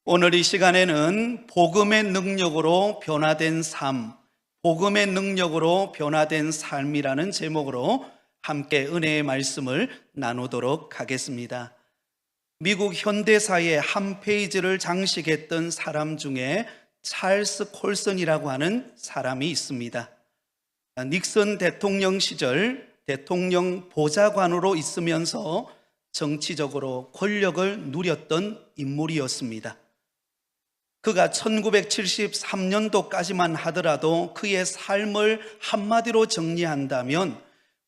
오늘 이 시간에는 복음의 능력으로 변화된 삶, 복음의 능력으로 변화된 삶이라는 제목으로 함께 은혜의 말씀을 나누도록 하겠습니다. 미국 현대사의 한 페이지를 장식했던 사람 중에 찰스 콜슨이라고 하는 사람이 있습니다. 닉슨 대통령 시절 대통령 보좌관으로 있으면서 정치적으로 권력을 누렸던 인물이었습니다. 그가 1973년도까지만 하더라도 그의 삶을 한마디로 정리한다면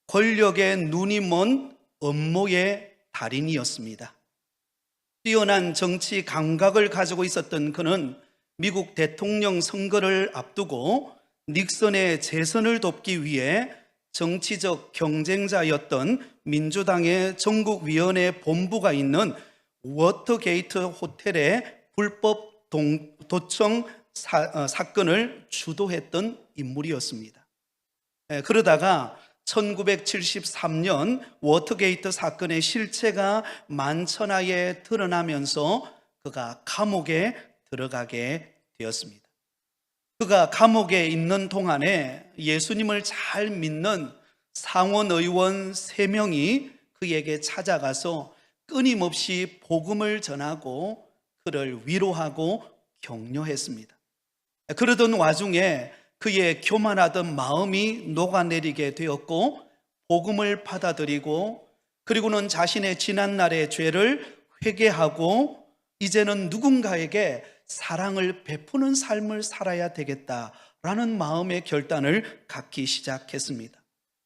권력의 눈이 먼 업무의 달인이었습니다. 뛰어난 정치 감각을 가지고 있었던 그는 미국 대통령 선거를 앞두고 닉슨의 재선을 돕기 위해 정치적 경쟁자였던 민주당의 전국위원회 본부가 있는 워터게이트 호텔의 불법 도청 사건을 주도했던 인물이었습니다. 그러다가 1973년 워터게이트 사건의 실체가 만천하에 드러나면서 그가 감옥에 들어가게 되었습니다. 그가 감옥에 있는 동안에 예수님을 잘 믿는 상원 의원 3명이 그에게 찾아가서 끊임없이 복음을 전하고 그를 위로하고 격려했습니다. 그러던 와중에 그의 교만하던 마음이 녹아내리게 되었고 복음을 받아들이고 그리고는 자신의 지난날의 죄를 회개하고 이제는 누군가에게 사랑을 베푸는 삶을 살아야 되겠다라는 마음의 결단을 갖기 시작했습니다.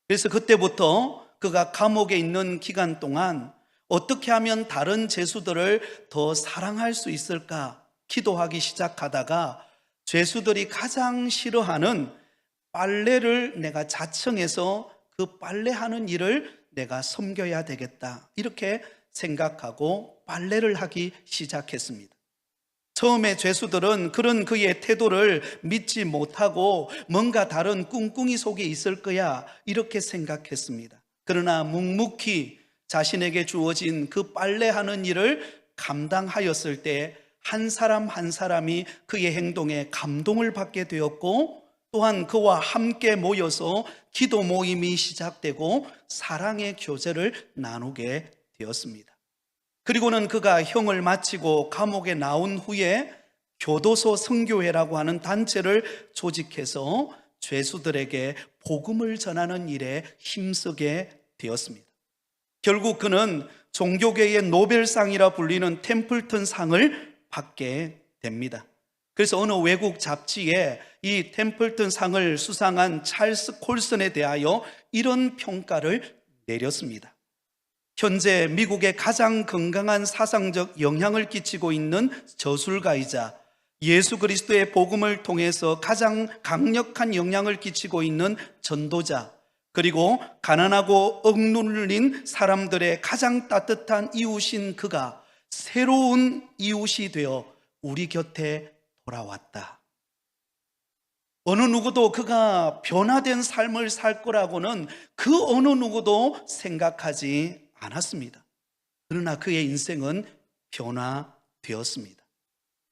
그래서 그때부터 그가 감옥에 있는 기간 동안 어떻게 하면 다른 죄수들을 더 사랑할 수 있을까 기도하기 시작하다가 죄수들이 가장 싫어하는 빨래를 내가 자청해서 그 빨래하는 일을 내가 섬겨야 되겠다 이렇게 생각하고 빨래를 하기 시작했습니다. 처음에 죄수들은 그런 그의 태도를 믿지 못하고 뭔가 다른 꿍꿍이 속에 있을 거야 이렇게 생각했습니다. 그러나 묵묵히 자신에게 주어진 그 빨래하는 일을 감당하였을 때 한 사람 한 사람이 그의 행동에 감동을 받게 되었고 또한 그와 함께 모여서 기도 모임이 시작되고 사랑의 교제를 나누게 되었습니다. 그리고는 그가 형을 마치고 감옥에 나온 후에 교도소 선교회라고 하는 단체를 조직해서 죄수들에게 복음을 전하는 일에 힘쓰게 되었습니다. 결국 그는 종교계의 노벨상이라 불리는 템플턴 상을 받게 됩니다. 그래서 어느 외국 잡지에 이 템플턴 상을 수상한 찰스 콜슨에 대하여 이런 평가를 내렸습니다. 현재 미국에 가장 건강한 사상적 영향을 끼치고 있는 저술가이자 예수 그리스도의 복음을 통해서 가장 강력한 영향을 끼치고 있는 전도자, 그리고 가난하고 억눌린 사람들의 가장 따뜻한 이웃인 그가 새로운 이웃이 되어 우리 곁에 돌아왔다. 어느 누구도 그가 변화된 삶을 살 거라고는 그 어느 누구도 생각하지 않았습니다. 그러나 그의 인생은 변화되었습니다.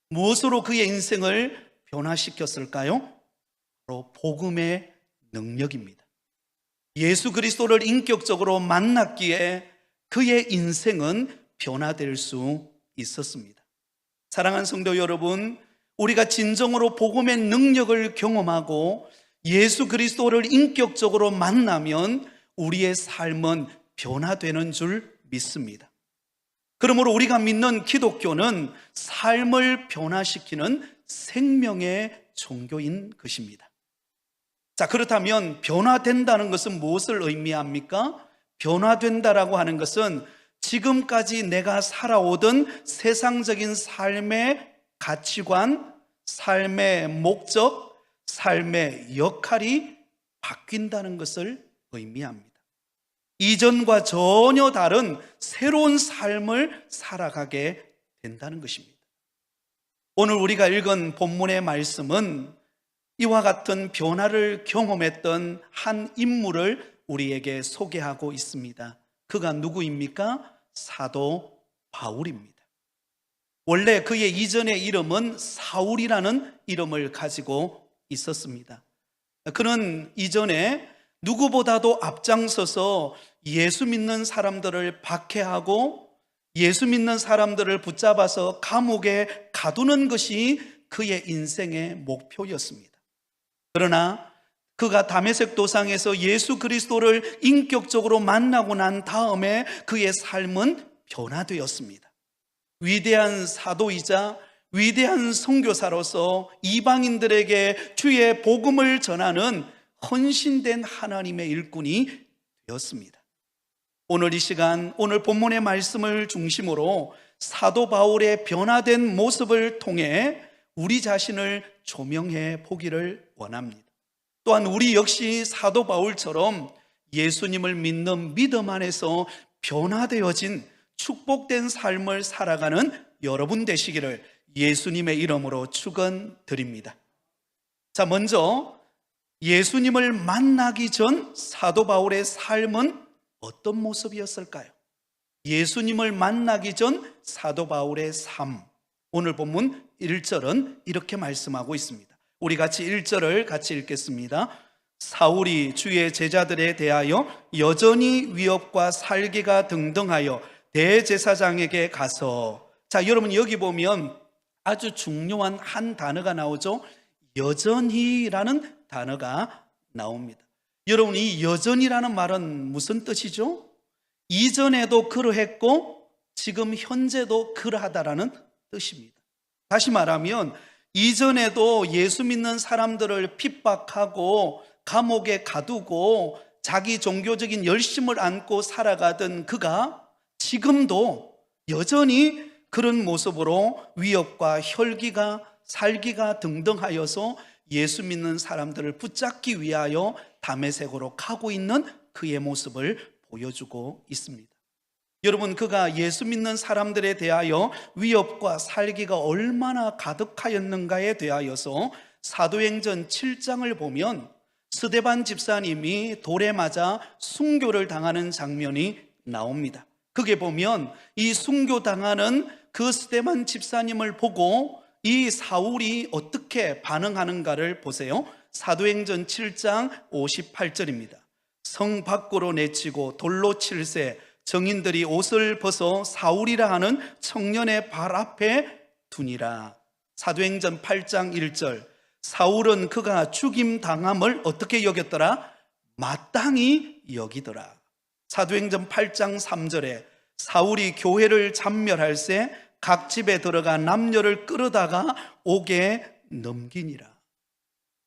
무엇으로 그의 인생을 변화시켰을까요? 바로 복음의 능력입니다. 예수 그리스도를 인격적으로 만났기에 그의 인생은 변화될 수 있었습니다. 사랑하는 성도 여러분, 우리가 진정으로 복음의 능력을 경험하고 예수 그리스도를 인격적으로 만나면 우리의 삶은 변화되는 줄 믿습니다. 그러므로 우리가 믿는 기독교는 삶을 변화시키는 생명의 종교인 것입니다. 자, 그렇다면 변화된다는 것은 무엇을 의미합니까? 변화된다라고 하는 것은 지금까지 내가 살아오던 세상적인 삶의 가치관, 삶의 목적, 삶의 역할이 바뀐다는 것을 의미합니다. 이전과 전혀 다른 새로운 삶을 살아가게 된다는 것입니다. 오늘 우리가 읽은 본문의 말씀은 이와 같은 변화를 경험했던 한 인물을 우리에게 소개하고 있습니다. 그가 누구입니까? 사도 바울입니다. 원래 그의 이전의 이름은 사울이라는 이름을 가지고 있었습니다. 그는 이전에 누구보다도 앞장서서 예수 믿는 사람들을 박해하고 예수 믿는 사람들을 붙잡아서 감옥에 가두는 것이 그의 인생의 목표였습니다. 그러나 그가 다메섹 도상에서 예수 그리스도를 인격적으로 만나고 난 다음에 그의 삶은 변화되었습니다. 위대한 사도이자 위대한 선교사로서 이방인들에게 주의 복음을 전하는 헌신된 하나님의 일꾼이 되었습니다. 오늘 이 시간, 오늘 본문의 말씀을 중심으로 사도 바울의 변화된 모습을 통해 우리 자신을 조명해 보기를 원합니다. 또한 우리 역시 사도 바울처럼 예수님을 믿는 믿음 안에서 변화되어진 축복된 삶을 살아가는 여러분 되시기를 예수님의 이름으로 축원드립니다. 자, 먼저 예수님을 만나기 전 사도 바울의 삶은 어떤 모습이었을까요? 예수님을 만나기 전 사도 바울의 삶, 오늘 본문 1절은 이렇게 말씀하고 있습니다. 우리 같이 1절을 같이 읽겠습니다. 사울이 주의 제자들에 대하여 여전히 위협과 살기가 등등하여 대제사장에게 가서, 자, 여러분 여기 보면 아주 중요한 한 단어가 나오죠. 여전히라는 단어가 나옵니다. 여러분, 이 여전히라는 말은 무슨 뜻이죠? 이전에도 그러했고 지금 현재도 그러하다라는 뜻입니다. 다시 말하면 이전에도 예수 믿는 사람들을 핍박하고 감옥에 가두고 자기 종교적인 열심을 안고 살아가던 그가 지금도 여전히 그런 모습으로 위협과 혈기가 살기가 등등하여서 예수 믿는 사람들을 붙잡기 위하여 다메섹으로 가고 있는 그의 모습을 보여주고 있습니다. 여러분, 그가 예수 믿는 사람들에 대하여 위협과 살기가 얼마나 가득하였는가에 대하여서 사도행전 7장을 보면 스데반 집사님이 돌에 맞아 순교를 당하는 장면이 나옵니다. 그게 보면 이 순교당하는 그 스데반 집사님을 보고 이 사울이 어떻게 반응하는가를 보세요. 사도행전 7장 58절입니다. 성 밖으로 내치고 돌로 칠세 정인들이 옷을 벗어 사울이라 하는 청년의 발 앞에 두니라. 사도행전 8장 1절, 사울은 그가 죽임 당함을 어떻게 여겼더라? 마땅히 여기더라. 사도행전 8장 3절에 사울이 교회를 참멸할세 각 집에 들어가 남녀를 끌어다가 옥에 넘기니라.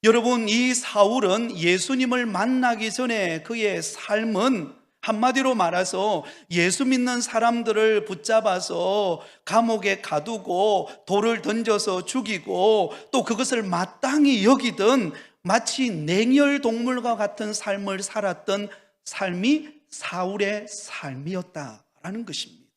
여러분, 이 사울은 예수님을 만나기 전에 그의 삶은 한마디로 말해서 예수 믿는 사람들을 붙잡아서 감옥에 가두고 돌을 던져서 죽이고 또 그것을 마땅히 여기던 마치 냉혈 동물과 같은 삶을 살았던 삶이 사울의 삶이었다라는 것입니다.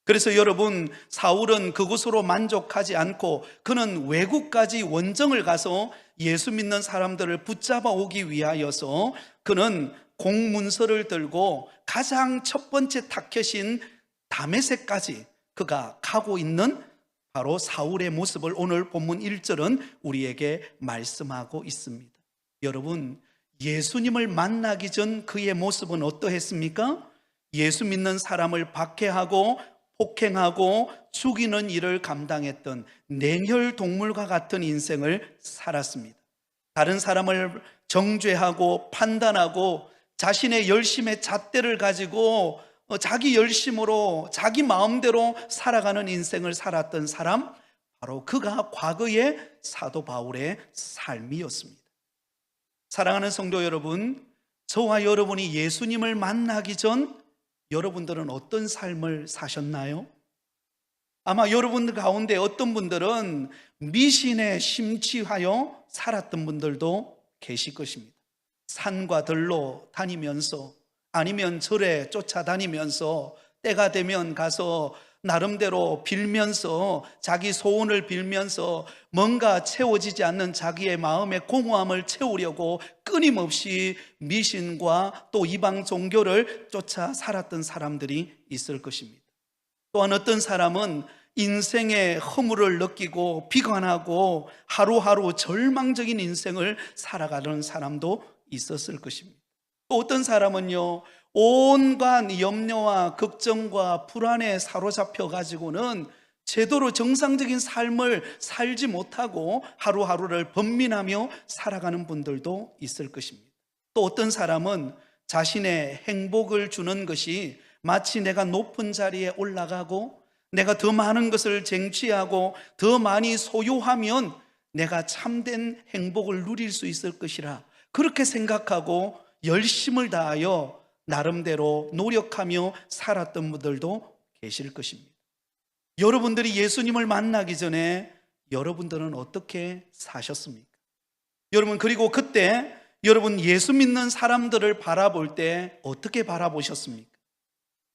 그래서 여러분, 사울은 그것으로 만족하지 않고 그는 외국까지 원정을 가서 예수 믿는 사람들을 붙잡아 오기 위하여서 그는 공문서를 들고 가장 첫 번째 타켓인 다메섹까지 그가 가고 있는 바로 사울의 모습을 오늘 본문 1절은 우리에게 말씀하고 있습니다. 여러분, 예수님을 만나기 전 그의 모습은 어떠했습니까? 예수 믿는 사람을 박해하고 폭행하고 죽이는 일을 감당했던 냉혈 동물과 같은 인생을 살았습니다. 다른 사람을 정죄하고 판단하고 자신의 열심의 잣대를 가지고 자기 열심으로 자기 마음대로 살아가는 인생을 살았던 사람, 바로 그가 과거의 사도 바울의 삶이었습니다. 사랑하는 성도 여러분, 저와 여러분이 예수님을 만나기 전 여러분들은 어떤 삶을 사셨나요? 아마 여러분들 가운데 어떤 분들은 미신에 심취하여 살았던 분들도 계실 것입니다. 산과 들로 다니면서 아니면 절에 쫓아다니면서 때가 되면 가서 나름대로 빌면서 자기 소원을 빌면서 뭔가 채워지지 않는 자기의 마음의 공허함을 채우려고 끊임없이 미신과 또 이방 종교를 쫓아 살았던 사람들이 있을 것입니다. 또한 어떤 사람은 인생의 허물을 느끼고 비관하고 하루하루 절망적인 인생을 살아가는 사람도 있었을 것입니다. 또 어떤 사람은요, 온갖 염려와 걱정과 불안에 사로잡혀 가지고는 제대로 정상적인 삶을 살지 못하고 하루하루를 번민하며 살아가는 분들도 있을 것입니다. 또 어떤 사람은 자신의 행복을 주는 것이 마치 내가 높은 자리에 올라가고 내가 더 많은 것을 쟁취하고 더 많이 소유하면 내가 참된 행복을 누릴 수 있을 것이라 그렇게 생각하고 열심을 다하여 나름대로 노력하며 살았던 분들도 계실 것입니다. 여러분들이 예수님을 만나기 전에 여러분들은 어떻게 사셨습니까? 여러분, 그리고 그때 여러분 예수 믿는 사람들을 바라볼 때 어떻게 바라보셨습니까?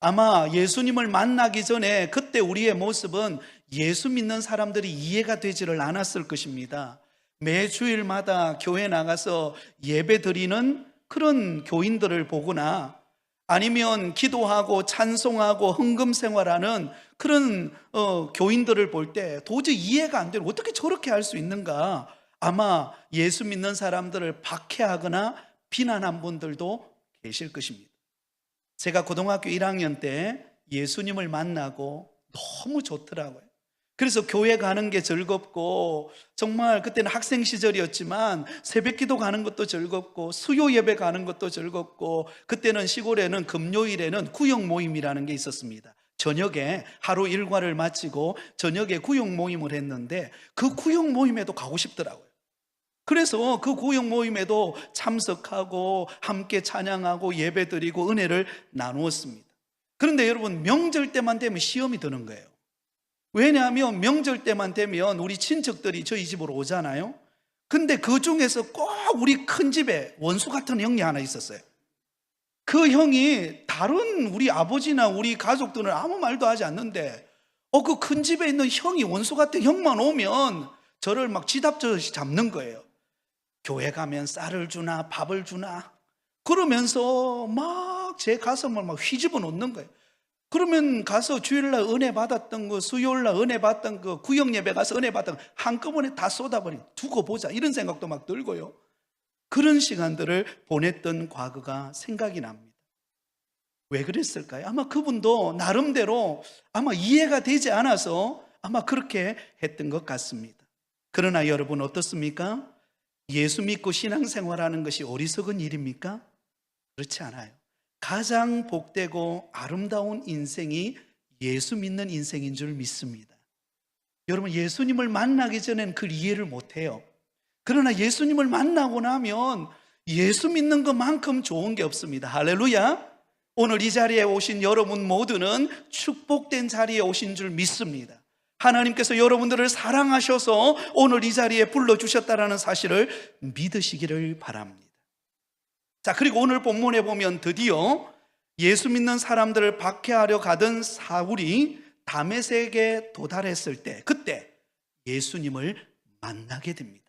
아마 예수님을 만나기 전에 그때 우리의 모습은 예수 믿는 사람들이 이해가 되지를 않았을 것입니다. 매 주일마다 교회 나가서 예배 드리는 그런 교인들을 보거나 아니면 기도하고 찬송하고 헌금 생활하는 그런 교인들을 볼 때 도저히 이해가 안 되는, 어떻게 저렇게 할 수 있는가? 아마 예수 믿는 사람들을 박해하거나 비난한 분들도 계실 것입니다. 제가 고등학교 1학년 때 예수님을 만나고 너무 좋더라고요. 그래서 교회 가는 게 즐겁고, 정말 그때는 학생 시절이었지만 새벽기도 가는 것도 즐겁고 수요 예배 가는 것도 즐겁고, 그때는 시골에는 금요일에는 구역 모임이라는 게 있었습니다. 저녁에 하루 일과를 마치고 저녁에 구역 모임을 했는데 그 구역 모임에도 가고 싶더라고요. 그래서 그 구역 모임에도 참석하고 함께 찬양하고 예배드리고 은혜를 나누었습니다. 그런데 여러분, 명절 때만 되면 시험이 드는 거예요. 왜냐하면 명절 때만 되면 우리 친척들이 저희 집으로 오잖아요. 근데 그 중에서 꼭 우리 큰 집에 원수 같은 형이 하나 있었어요. 그 형이 다른 우리 아버지나 우리 가족들은 아무 말도 하지 않는데 그 큰 집에 있는 형이, 원수 같은 형만 오면 저를 막 쥐잡듯이 잡는 거예요. 교회 가면 쌀을 주나 밥을 주나 그러면서 막 제 가슴을 막 휘집어 놓는 거예요. 그러면 가서 주일날 은혜 받았던 거, 수요일날 은혜 받던 거, 구역 예배 가서 은혜 받던 거 한꺼번에 다 쏟아버린, 두고 보자 이런 생각도 막 들고요. 그런 시간들을 보냈던 과거가 생각이 납니다. 왜 그랬을까요? 아마 그분도 나름대로 아마 이해가 되지 않아서 아마 그렇게 했던 것 같습니다. 그러나 여러분 어떻습니까? 예수 믿고 신앙생활하는 것이 어리석은 일입니까? 그렇지 않아요. 가장 복되고 아름다운 인생이 예수 믿는 인생인 줄 믿습니다. 여러분, 예수님을 만나기 전에는 그 이해를 못해요. 그러나 예수님을 만나고 나면 예수 믿는 것만큼 좋은 게 없습니다. 할렐루야. 오늘 이 자리에 오신 여러분 모두는 축복된 자리에 오신 줄 믿습니다. 하나님께서 여러분들을 사랑하셔서 오늘 이 자리에 불러주셨다는 사실을 믿으시기를 바랍니다. 자, 그리고 오늘 본문에 보면 드디어 예수 믿는 사람들을 박해하려 가던 사울이 다메섹에 도달했을 때, 그때 예수님을 만나게 됩니다.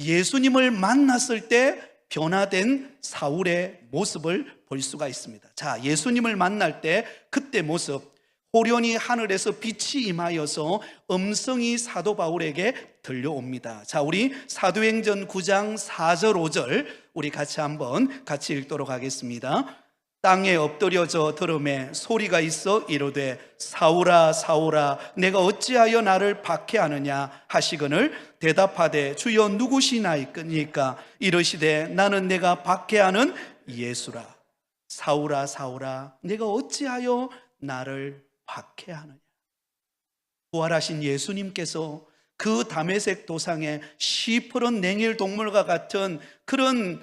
예수님을 만났을 때 변화된 사울의 모습을 볼 수가 있습니다. 자, 예수님을 만날 때 그때 모습, 호련히 하늘에서 빛이 임하여서 음성이 사도 바울에게 들려옵니다. 자, 우리 사도행전 9장 4절 5절 우리 같이 읽도록 하겠습니다. 땅에 엎드려져 들음에 소리가 있어 이르되 사울아 사울아 내가 어찌하여 나를 박해하느냐 하시거늘 대답하되 주여 누구시나이까 이르시되 나는 내가 박해하는 예수라. 사울아 사울아 내가 어찌하여 나를 박해하느냐. 부활하신 예수님께서 그 다메섹 도상에 시퍼런 냉일 동물과 같은 그런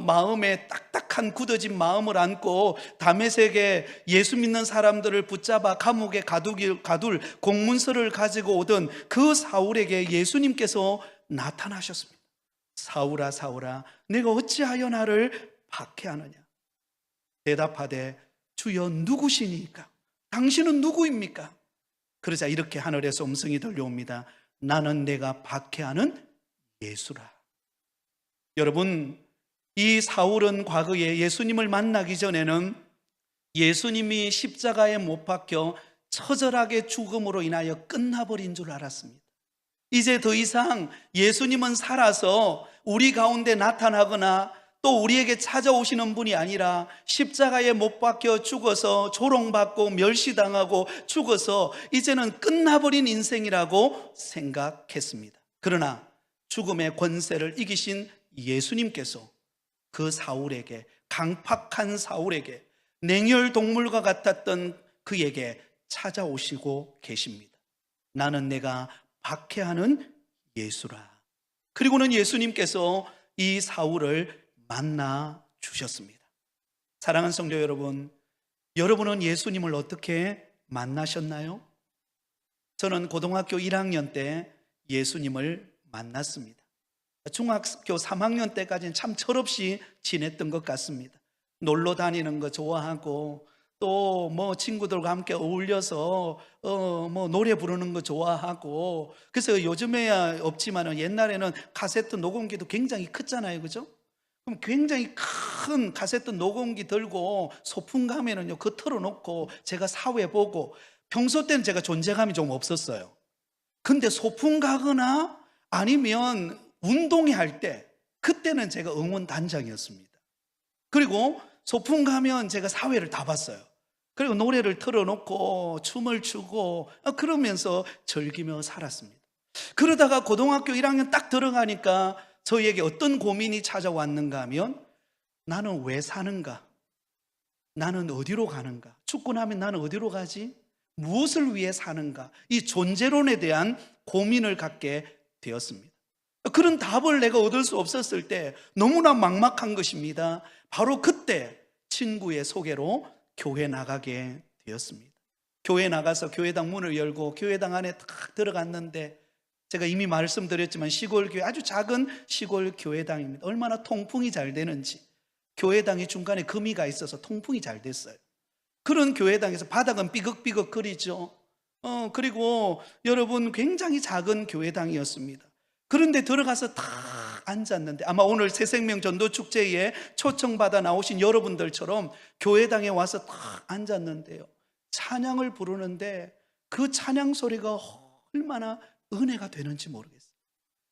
마음에 딱딱한 굳어진 마음을 안고 다메섹에 예수 믿는 사람들을 붙잡아 감옥에 가둘 공문서를 가지고 오던 그 사울에게 예수님께서 나타나셨습니다. 사울아 사울아 내가 어찌하여 나를 박해하느냐. 대답하되 주여 누구시니까? 당신은 누구입니까? 그러자 이렇게 하늘에서 음성이 들려옵니다. 나는 내가 박해하는 예수라. 여러분, 이 사울은 과거에 예수님을 만나기 전에는 예수님이 십자가에 못 박혀 처절하게 죽음으로 인하여 끝나버린 줄 알았습니다. 이제 더 이상 예수님은 살아서 우리 가운데 나타나거나 또 우리에게 찾아오시는 분이 아니라 십자가에 못 박혀 죽어서 조롱받고 멸시당하고 죽어서 이제는 끝나버린 인생이라고 생각했습니다. 그러나 죽음의 권세를 이기신 예수님께서 그 사울에게, 강팍한 사울에게, 냉혈 동물과 같았던 그에게 찾아오시고 계십니다. 나는 내가 박해하는 예수라. 그리고는 예수님께서 이 사울을 만나 주셨습니다. 사랑하는 성도 여러분, 여러분은 예수님을 어떻게 만나셨나요? 저는 고등학교 1학년 때 예수님을 만났습니다. 중학교 3학년 때까지는 참 철없이 지냈던 것 같습니다. 놀러 다니는 거 좋아하고 또 뭐 친구들과 함께 어울려서 뭐 노래 부르는 거 좋아하고, 그래서 요즘에야 없지만은 옛날에는 카세트 녹음기도 굉장히 컸잖아요, 그죠? 그럼 굉장히 큰 카세트 녹음기 들고 소풍 가면은요, 그거 틀어놓고 제가 사회 보고, 평소 때는 제가 존재감이 좀 없었어요. 근데 소풍 가거나 아니면 운동회 할 때, 그때는 제가 응원단장이었습니다. 그리고 소풍 가면 제가 사회를 다 봤어요. 그리고 노래를 틀어놓고 춤을 추고 그러면서 즐기며 살았습니다. 그러다가 고등학교 1학년 딱 들어가니까 저희에게 어떤 고민이 찾아왔는가 하면, 나는 왜 사는가? 나는 어디로 가는가? 죽고 나면 나는 어디로 가지? 무엇을 위해 사는가? 이 존재론에 대한 고민을 갖게 되었습니다. 그런 답을 내가 얻을 수 없었을 때 너무나 막막한 것입니다. 바로 그때 친구의 소개로 교회 나가게 되었습니다. 교회 나가서 교회당 문을 열고 교회당 안에 딱 들어갔는데, 제가 이미 말씀드렸지만 시골 교회, 아주 작은 시골 교회당입니다. 얼마나 통풍이 잘 되는지, 교회당이 중간에 거미가 있어서 통풍이 잘 됐어요. 그런 교회당에서 바닥은 삐걱삐걱 거리죠. 그리고 여러분, 굉장히 작은 교회당이었습니다. 그런데 들어가서 딱 앉았는데, 아마 오늘 새생명 전도축제에 초청받아 나오신 여러분들처럼 교회당에 와서 딱 앉았는데요, 찬양을 부르는데 그 찬양 소리가 얼마나 은혜가 되는지 모르겠어요.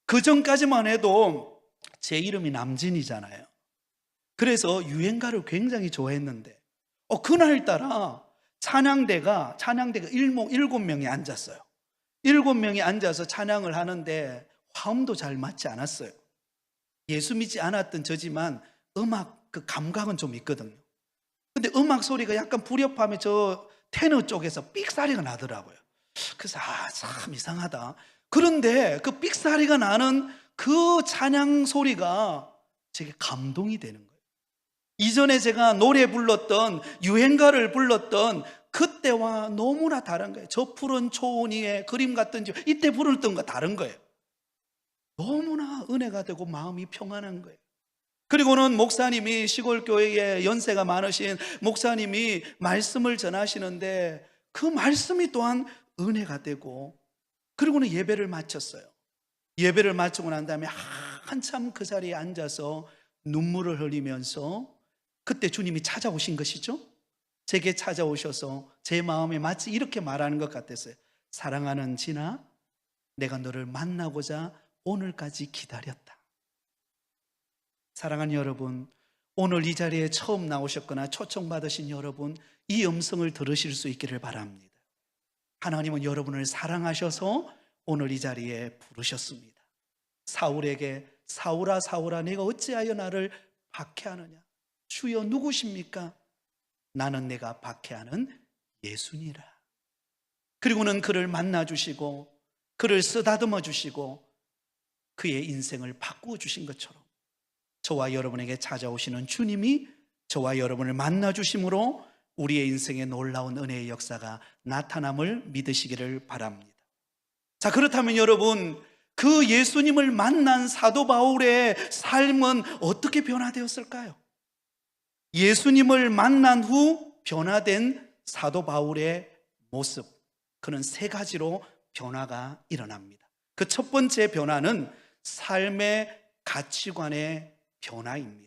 그 전까지만 해도 제 이름이 남진이잖아요. 그래서 유행가를 굉장히 좋아했는데 그날따라 찬양대가 7명이 앉았어요. 7명이 앉아서 찬양을 하는데 화음도 잘 맞지 않았어요. 예수 믿지 않았던 저지만 음악 그 감각은 좀 있거든요. 근데 음악 소리가 약간 불협화음에 저 테너 쪽에서 삑사리가 나더라고요. 그래서 참 이상하다. 그런데 그 삑사리가 나는 그 찬양 소리가 제게 감동이 되는 거예요. 이전에 제가 노래 불렀던, 유행가를 불렀던 그때와 너무나 다른 거예요. 저 푸른 초원 위에 그림 같은 집, 이때 부르던 거 다른 거예요. 너무나 은혜가 되고 마음이 평안한 거예요. 그리고는 목사님이, 시골교회에 연세가 많으신 목사님이 말씀을 전하시는데 그 말씀이 또한 은혜가 되고, 그리고는 예배를 마쳤어요. 예배를 마치고 난 다음에 한참 그 자리에 앉아서 눈물을 흘리면서, 그때 주님이 찾아오신 것이죠. 제게 찾아오셔서 제 마음에 마치 이렇게 말하는 것 같았어요. 사랑하는 진아, 내가 너를 만나고자 오늘까지 기다렸다. 사랑하는 여러분, 오늘 이 자리에 처음 나오셨거나 초청받으신 여러분, 이 음성을 들으실 수 있기를 바랍니다. 하나님은 여러분을 사랑하셔서 오늘 이 자리에 부르셨습니다. 사울에게 사울아 사울아 내가 어찌하여 나를 박해하느냐? 주여 누구십니까? 나는 내가 박해하는 예수니라. 그리고는 그를 만나주시고 그를 쓰다듬어 주시고 그의 인생을 바꾸어 주신 것처럼 저와 여러분에게 찾아오시는 주님이 저와 여러분을 만나주심으로 우리의 인생에 놀라운 은혜의 역사가 나타남을 믿으시기를 바랍니다. 자, 그렇다면 여러분, 그 예수님을 만난 사도 바울의 삶은 어떻게 변화되었을까요? 예수님을 만난 후 변화된 사도 바울의 모습, 그는 세 가지로 변화가 일어납니다. 그 첫 번째 변화는 삶의 가치관의 변화입니다.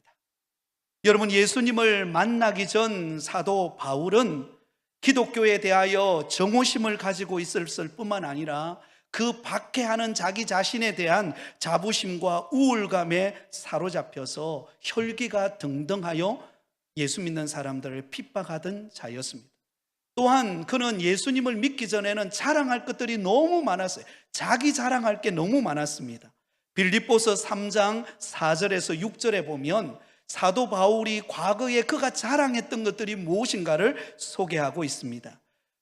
여러분, 예수님을 만나기 전 사도 바울은 기독교에 대하여 정오심을 가지고 있었을 뿐만 아니라 그 박해하는 자기 자신에 대한 자부심과 우울감에 사로잡혀서 혈기가 등등하여 예수 믿는 사람들을 핍박하던 자였습니다. 또한 그는 예수님을 믿기 전에는 자랑할 것들이 너무 많았어요. 자기 자랑할 게 너무 많았습니다. 빌립보서 3장 4절에서 6절에 보면 사도 바울이 과거에 그가 자랑했던 것들이 무엇인가를 소개하고 있습니다.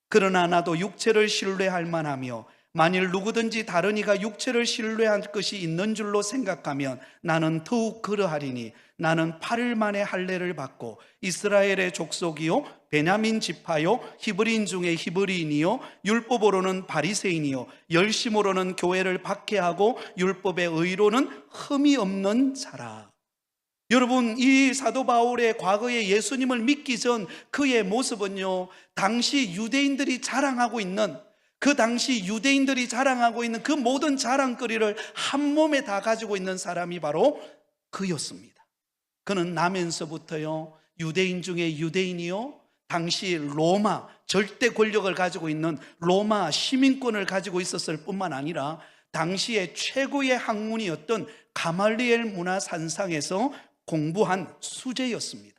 그러나 나도 육체를 신뢰할 만하며 만일 누구든지 다른 이가 육체를 신뢰할 것이 있는 줄로 생각하면 나는 더욱 그러하리니 나는 8일 만에 할례를 받고 이스라엘의 족속이요 베냐민 지파요 히브리인 중에 히브리인이요 율법으로는 바리새인이요 열심으로는 교회를 박해하고 율법의 의로는 흠이 없는 자라. 여러분, 이 사도 바울의 과거에 예수님을 믿기 전 그의 모습은요, 당시 유대인들이 자랑하고 있는 그 모든 자랑거리를 한 몸에 다 가지고 있는 사람이 바로 그였습니다. 그는 나면서부터요, 유대인 중에 유대인이요, 당시 로마 절대 권력을 가지고 있는 로마 시민권을 가지고 있었을 뿐만 아니라 당시의 최고의 학문이었던 가말리엘 문화산상에서 공부한 수재였습니다.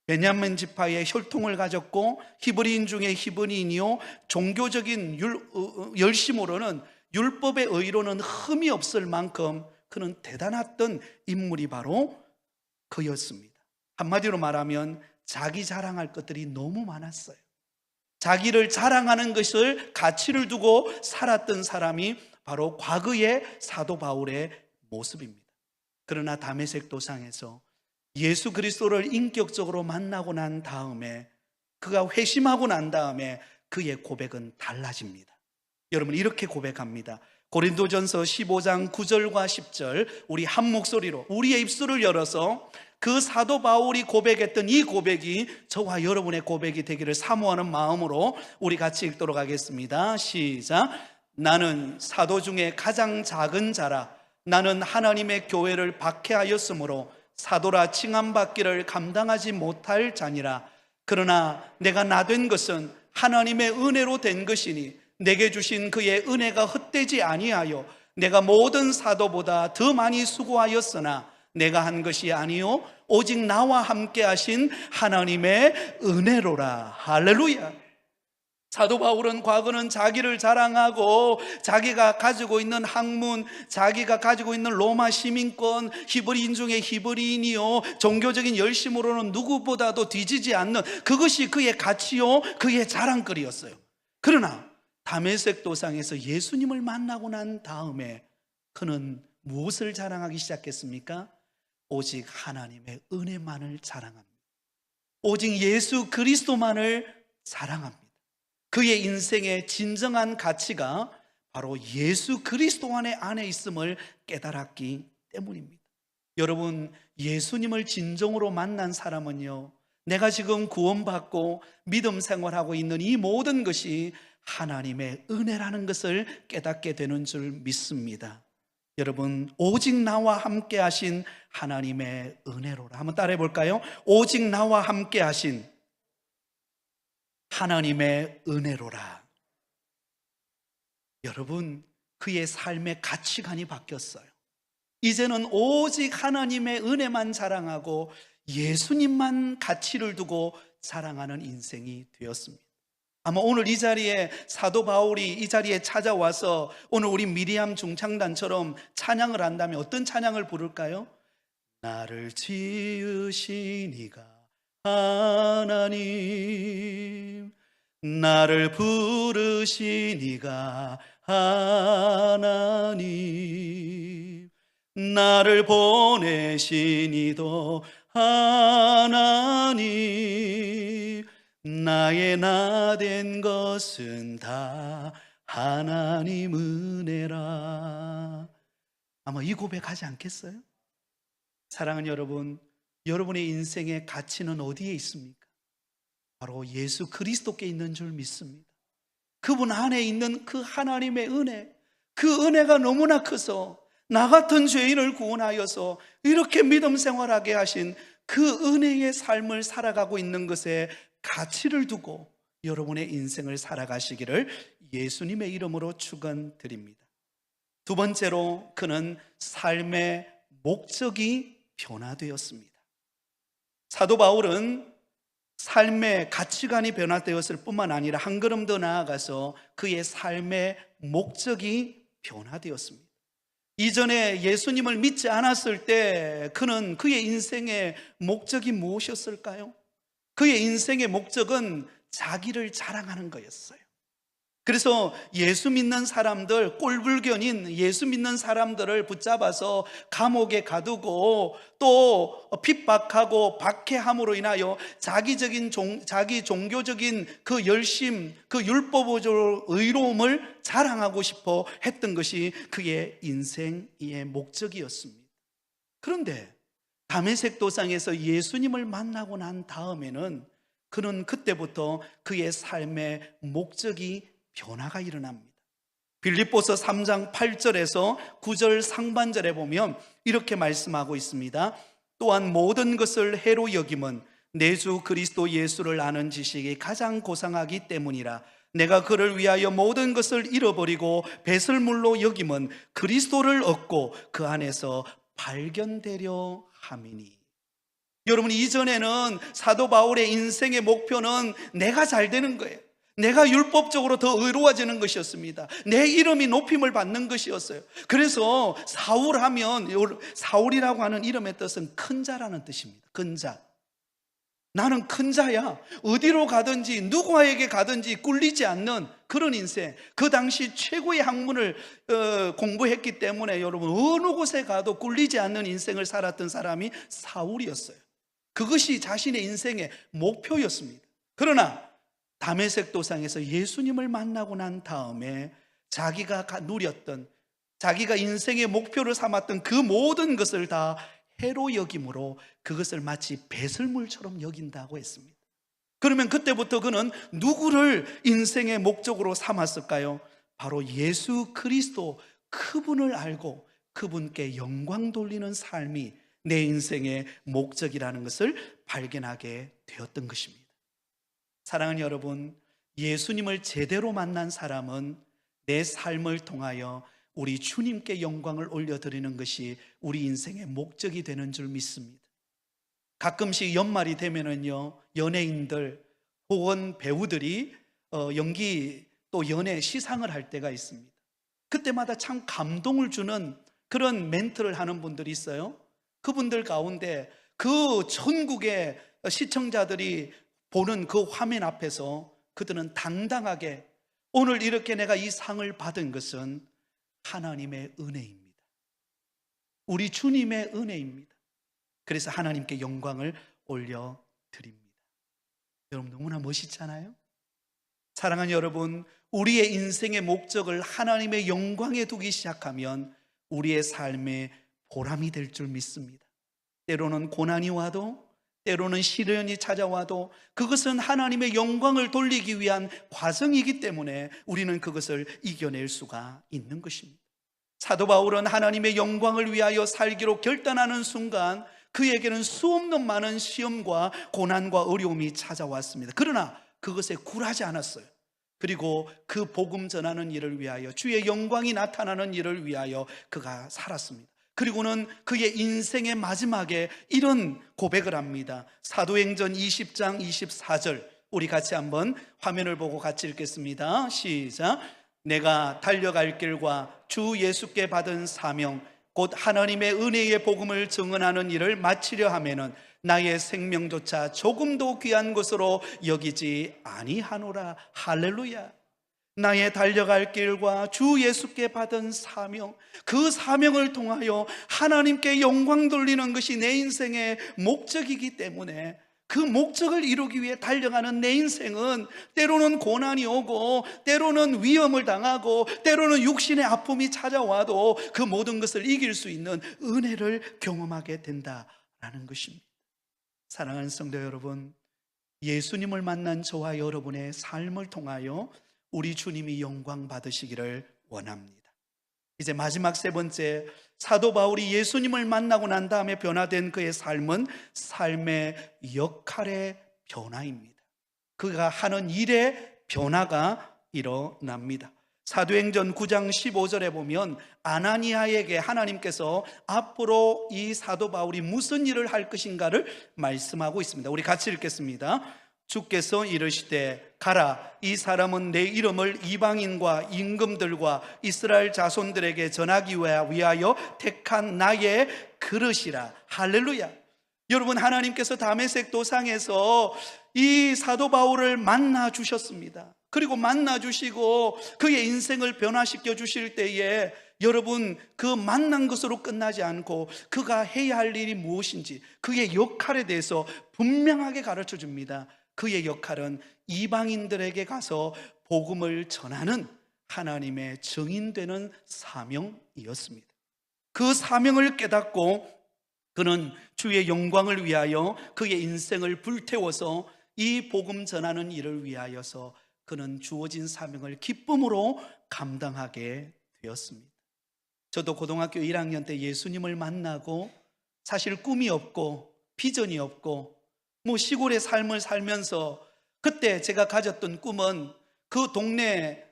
베냐민 지파의 혈통을 가졌고 히브리인 중에 히브리인이요 종교적인 열심으로는 율법의 의로는 흠이 없을 만큼 그는 대단했던 인물이 바로 그였습니다. 한마디로 말하면 자기 자랑할 것들이 너무 많았어요. 자기를 자랑하는 것을 가치를 두고 살았던 사람이 바로 과거의 사도 바울의 모습입니다. 그러나 다메섹 도상에서 예수 그리스도를 인격적으로 만나고 난 다음에, 그가 회심하고 난 다음에 그의 고백은 달라집니다. 여러분, 이렇게 고백합니다. 고린도전서 15장 9절과 10절, 우리 한 목소리로 우리의 입술을 열어서 그 사도 바울이 고백했던 이 고백이 저와 여러분의 고백이 되기를 사모하는 마음으로 우리 같이 읽도록 하겠습니다. 시작. 나는 사도 중에 가장 작은 자라. 나는 하나님의 교회를 박해하였으므로 사도라 칭함받기를 감당하지 못할 자니라. 그러나 내가 나된 것은 하나님의 은혜로 된 것이니 내게 주신 그의 은혜가 헛되지 아니하여 내가 모든 사도보다 더 많이 수고하였으나 내가 한 것이 아니요 오직 나와 함께 하신 하나님의 은혜로라. 할렐루야. 사도 바울은 과거는 자기를 자랑하고 자기가 가지고 있는 학문, 자기가 가지고 있는 로마 시민권, 히브리인 중에 히브리인이요 종교적인 열심으로는 누구보다도 뒤지지 않는 그것이 그의 가치요 그의 자랑거리였어요. 그러나 다메섹 도상에서 예수님을 만나고 난 다음에 그는 무엇을 자랑하기 시작했습니까? 오직 하나님의 은혜만을 자랑합니다. 오직 예수 그리스도만을 자랑합니다. 그의 인생의 진정한 가치가 바로 예수 그리스도 안에 있음을 깨달았기 때문입니다. 여러분, 예수님을 진정으로 만난 사람은요, 내가 지금 구원받고 믿음 생활하고 있는 이 모든 것이 하나님의 은혜라는 것을 깨닫게 되는 줄 믿습니다. 여러분, 오직 나와 함께 하신 하나님의 은혜로라. 한번 따라해 볼까요? 오직 나와 함께 하신 하나님의 은혜로라. 여러분, 그의 삶의 가치관이 바뀌었어요. 이제는 오직 하나님의 은혜만 자랑하고 예수님만 가치를 두고 자랑하는 인생이 되었습니다. 아마 오늘 이 자리에 사도 바울이 이 자리에 찾아와서 오늘 우리 미리암 중창단처럼 찬양을 한다면 어떤 찬양을 부를까요? 나를 지으신 이가 하나님, 나를 부르신 이가 하나님, 나를 보내신 이도 하나님, 나의 나 된 것은 다 하나님 은혜라. 아마 이 고백하지 않겠어요? 사랑하는 여러분, 여러분의 인생의 가치는 어디에 있습니까? 바로 예수 그리스도께 있는 줄 믿습니다. 그분 안에 있는 그 하나님의 은혜, 그 은혜가 너무나 커서 나 같은 죄인을 구원하여서 이렇게 믿음 생활하게 하신 그 은혜의 삶을 살아가고 있는 것에 가치를 두고 여러분의 인생을 살아가시기를 예수님의 이름으로 축원드립니다. 두 번째로 그는 삶의 목적이 변화되었습니다. 사도 바울은 삶의 가치관이 변화되었을 뿐만 아니라 한 걸음 더 나아가서 그의 삶의 목적이 변화되었습니다. 이전에 예수님을 믿지 않았을 때 그는 그의 인생의 목적이 무엇이었을까요? 그의 인생의 목적은 자기를 자랑하는 거였어요. 그래서 예수 믿는 사람들, 꼴불견인 예수 믿는 사람들을 붙잡아서 감옥에 가두고 또 핍박하고 박해함으로 인하여 자기 종교적인 그 열심, 그 율법적 의로움을 자랑하고 싶어 했던 것이 그의 인생의 목적이었습니다. 그런데 다메섹 도상에서 예수님을 만나고 난 다음에는 그는 그때부터 그의 삶의 목적이 변화가 일어납니다. 빌립보서 3장 8절에서 9절 상반절에 보면 이렇게 말씀하고 있습니다. 또한 모든 것을 해로 여김은 내 주 그리스도 예수를 아는 지식이 가장 고상하기 때문이라. 내가 그를 위하여 모든 것을 잃어버리고 배설물로 여김은 그리스도를 얻고 그 안에서 발견되려 함이니. 여러분, 이전에는 사도 바울의 인생의 목표는 내가 잘 되는 거예요. 내가 율법적으로 더 의로워지는 것이었습니다. 내 이름이 높임을 받는 것이었어요. 그래서 사울하면, 사울이라고 하는 이름의 뜻은 큰 자라는 뜻입니다. 큰 자. 나는 큰 자야. 어디로 가든지 누구에게 가든지 꿀리지 않는 그런 인생. 그 당시 최고의 학문을 공부했기 때문에 여러분 어느 곳에 가도 꿀리지 않는 인생을 살았던 사람이 사울이었어요. 그것이 자신의 인생의 목표였습니다. 그러나 다메섹 도상에서 예수님을 만나고 난 다음에 자기가 누렸던, 자기가 인생의 목표를 삼았던 그 모든 것을 다 해로 여김으로 그것을 마치 배설물처럼 여긴다고 했습니다. 그러면 그때부터 그는 누구를 인생의 목적으로 삼았을까요? 바로 예수 그리스도, 그분을 알고 그분께 영광 돌리는 삶이 내 인생의 목적이라는 것을 발견하게 되었던 것입니다. 사랑하는 여러분, 예수님을 제대로 만난 사람은 내 삶을 통하여 우리 주님께 영광을 올려드리는 것이 우리 인생의 목적이 되는 줄 믿습니다. 가끔씩 연말이 되면은요, 연예인들 혹은 배우들이 연기 또 연애 시상을 할 때가 있습니다. 그때마다 참 감동을 주는 그런 멘트를 하는 분들이 있어요. 그분들 가운데 그 전국의 시청자들이 보는 그 화면 앞에서 그들은 당당하게 오늘 이렇게 내가 이 상을 받은 것은 하나님의 은혜입니다. 우리 주님의 은혜입니다. 그래서 하나님께 영광을 올려드립니다. 여러분 너무나 멋있잖아요? 사랑하는 여러분, 우리의 인생의 목적을 하나님의 영광에 두기 시작하면 우리의 삶의 보람이 될 줄 믿습니다. 때로는 고난이 와도, 때로는 시련이 찾아와도 그것은 하나님의 영광을 돌리기 위한 과정이기 때문에 우리는 그것을 이겨낼 수가 있는 것입니다. 사도 바울은 하나님의 영광을 위하여 살기로 결단하는 순간 그에게는 수없는 많은 시험과 고난과 어려움이 찾아왔습니다. 그러나 그것에 굴하지 않았어요. 그리고 그 복음 전하는 일을 위하여, 주의 영광이 나타나는 일을 위하여 그가 살았습니다. 그리고는 그의 인생의 마지막에 이런 고백을 합니다. 사도행전 20장 24절, 우리 같이 한번 화면을 보고 같이 읽겠습니다. 시작. 내가 달려갈 길과 주 예수께 받은 사명 곧 하나님의 은혜의 복음을 증언하는 일을 마치려 하면은 나의 생명조차 조금도 귀한 것으로 여기지 아니하노라. 할렐루야. 나의 달려갈 길과 주 예수께 받은 사명, 그 사명을 통하여 하나님께 영광 돌리는 것이 내 인생의 목적이기 때문에 그 목적을 이루기 위해 달려가는 내 인생은 때로는 고난이 오고, 때로는 위험을 당하고, 때로는 육신의 아픔이 찾아와도 그 모든 것을 이길 수 있는 은혜를 경험하게 된다라는 것입니다. 사랑하는 성도 여러분, 예수님을 만난 저와 여러분의 삶을 통하여 우리 주님이 영광 받으시기를 원합니다. 이제 마지막 세 번째, 사도 바울이 예수님을 만나고 난 다음에 변화된 그의 삶은 삶의 역할의 변화입니다. 그가 하는 일에 변화가 일어납니다. 사도행전 9장 15절에 보면 아나니아에게 하나님께서 앞으로 이 사도 바울이 무슨 일을 할 것인가를 말씀하고 있습니다. 우리 같이 읽겠습니다. 주께서 이르시되 가라, 이 사람은 내 이름을 이방인과 임금들과 이스라엘 자손들에게 전하기 위하여 택한 나의 그릇이라. 할렐루야. 여러분, 하나님께서 다메섹 도상에서 이 사도 바울을 만나 주셨습니다. 그리고 만나 주시고 그의 인생을 변화시켜 주실 때에 여러분, 그 만난 것으로 끝나지 않고 그가 해야 할 일이 무엇인지 그의 역할에 대해서 분명하게 가르쳐 줍니다. 그의 역할은 이방인들에게 가서 복음을 전하는 하나님의 증인되는 사명이었습니다. 그 사명을 깨닫고 그는 주의 영광을 위하여 그의 인생을 불태워서 이 복음 전하는 일을 위하여서 그는 주어진 사명을 기쁨으로 감당하게 되었습니다. 저도 고등학교 1학년 때 예수님을 만나고 사실 꿈이 없고 비전이 없고 시골의 삶을 살면서 그때 제가 가졌던 꿈은 그 동네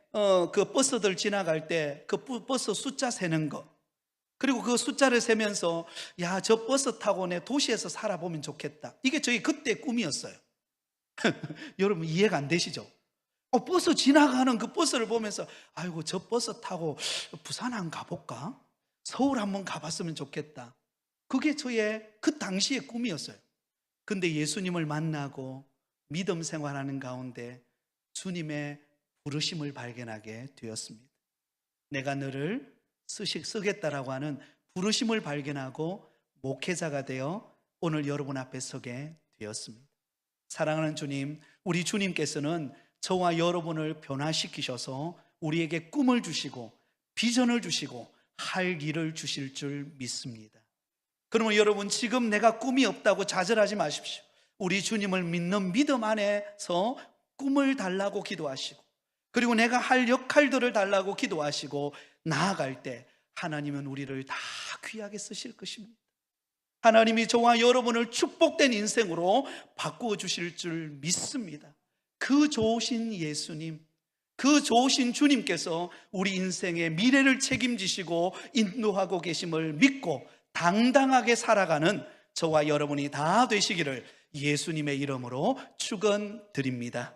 그 버스들 지나갈 때 그 버스 숫자 세는 거, 그리고 그 숫자를 세면서 야, 저 버스 타고 내 도시에서 살아보면 좋겠다. 이게 저희 그때 꿈이었어요. 여러분 이해가 안 되시죠? 버스 지나가는 그 버스를 보면서 아이고, 저 버스 타고 부산 한번 가볼까? 서울 한번 가봤으면 좋겠다. 그게 저의 그 당시의 꿈이었어요. 근데 예수님을 만나고 믿음 생활하는 가운데 주님의 부르심을 발견하게 되었습니다. 내가 너를 쓰겠다라고 하는 부르심을 발견하고 목회자가 되어 오늘 여러분 앞에 서게 되었습니다. 사랑하는 주님, 우리 주님께서는 저와 여러분을 변화시키셔서 우리에게 꿈을 주시고 비전을 주시고 할 일을 주실 줄 믿습니다. 그러면 여러분, 지금 내가 꿈이 없다고 좌절하지 마십시오. 우리 주님을 믿는 믿음 안에서 꿈을 달라고 기도하시고, 그리고 내가 할 역할들을 달라고 기도하시고 나아갈 때 하나님은 우리를 다 귀하게 쓰실 것입니다. 하나님이 저와 여러분을 축복된 인생으로 바꾸어 주실 줄 믿습니다. 그 좋으신 예수님, 그 좋으신 주님께서 우리 인생의 미래를 책임지시고 인도하고 계심을 믿고 당당하게 살아가는 저와 여러분이 다 되시기를 예수님의 이름으로 축원드립니다.